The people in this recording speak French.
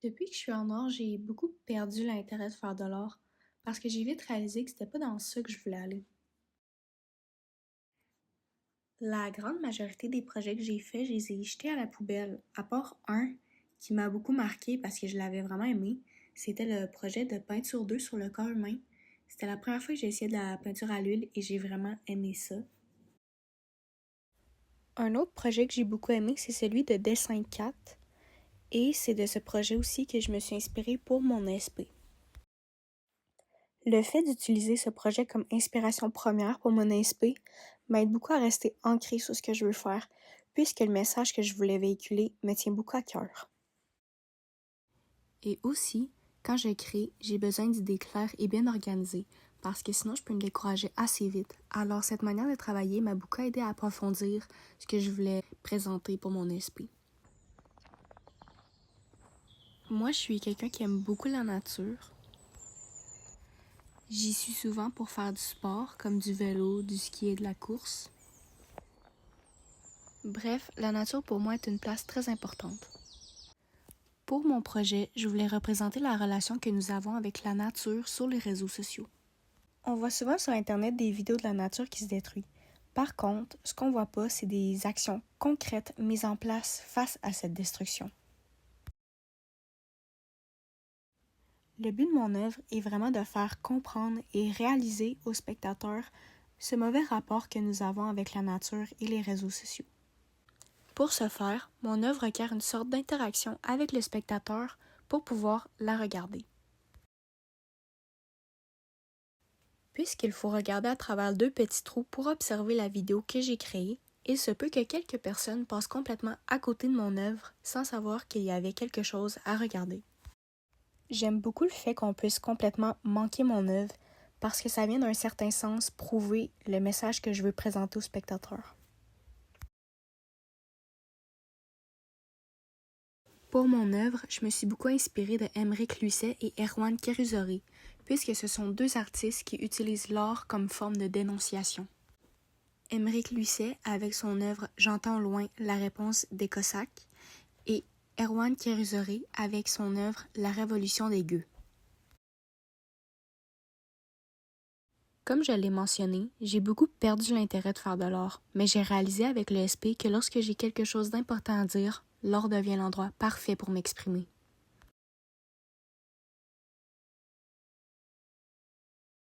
Depuis que je suis en or, j'ai beaucoup perdu l'intérêt de faire de l'art parce que j'ai vite réalisé que c'était pas dans ça que je voulais aller. La grande majorité des projets que j'ai faits, je les ai jetés à la poubelle, à part un qui m'a beaucoup marqué parce que je l'avais vraiment aimé. C'était le projet de peinture d'œufs sur le corps humain. C'était la première fois que j'ai essayé de la peinture à l'huile et j'ai vraiment aimé ça. Un autre projet que j'ai beaucoup aimé, c'est celui de dessin 4 et c'est de ce projet aussi que je me suis inspirée pour mon SP. Le fait d'utiliser ce projet comme inspiration première pour mon ASP m'aide beaucoup à rester ancrée sur ce que je veux faire, puisque le message que je voulais véhiculer me tient beaucoup à cœur. Et aussi, quand je crée, j'ai besoin d'idées claires et bien organisées, parce que sinon je peux me décourager assez vite. Alors cette manière de travailler m'a beaucoup aidé à approfondir ce que je voulais présenter pour mon SP. Moi, je suis quelqu'un qui aime beaucoup la nature. J'y suis souvent pour faire du sport, comme du vélo, du ski et de la course. Bref, la nature pour moi est une place très importante. Pour mon projet, je voulais représenter la relation que nous avons avec la nature sur les réseaux sociaux. On voit souvent sur Internet des vidéos de la nature qui se détruit. Par contre, ce qu'on voit pas, c'est des actions concrètes mises en place face à cette destruction. Le but de mon œuvre est vraiment de faire comprendre et réaliser aux spectateurs ce mauvais rapport que nous avons avec la nature et les réseaux sociaux. Pour ce faire, mon œuvre requiert une sorte d'interaction avec le spectateur pour pouvoir la regarder. Puisqu'il faut regarder à travers deux petits trous pour observer la vidéo que j'ai créée, il se peut que quelques personnes passent complètement à côté de mon œuvre sans savoir qu'il y avait quelque chose à regarder. J'aime beaucoup le fait qu'on puisse complètement manquer mon œuvre parce que ça vient d'un certain sens prouver le message que je veux présenter aux spectateurs. Pour mon œuvre, je me suis beaucoup inspirée de Émeric Lucet et Erwan Kérizoré, puisque ce sont deux artistes qui utilisent l'art comme forme de dénonciation. Émeric Lucet avec son œuvre J'entends au loin la réponse des Cosaques et Erwan Kérizoré avec son œuvre La révolution des gueux. Comme je l'ai mentionné, j'ai beaucoup perdu l'intérêt de faire de l'art, mais j'ai réalisé avec le SP que lorsque j'ai quelque chose d'important à dire, l'art devient l'endroit parfait pour m'exprimer.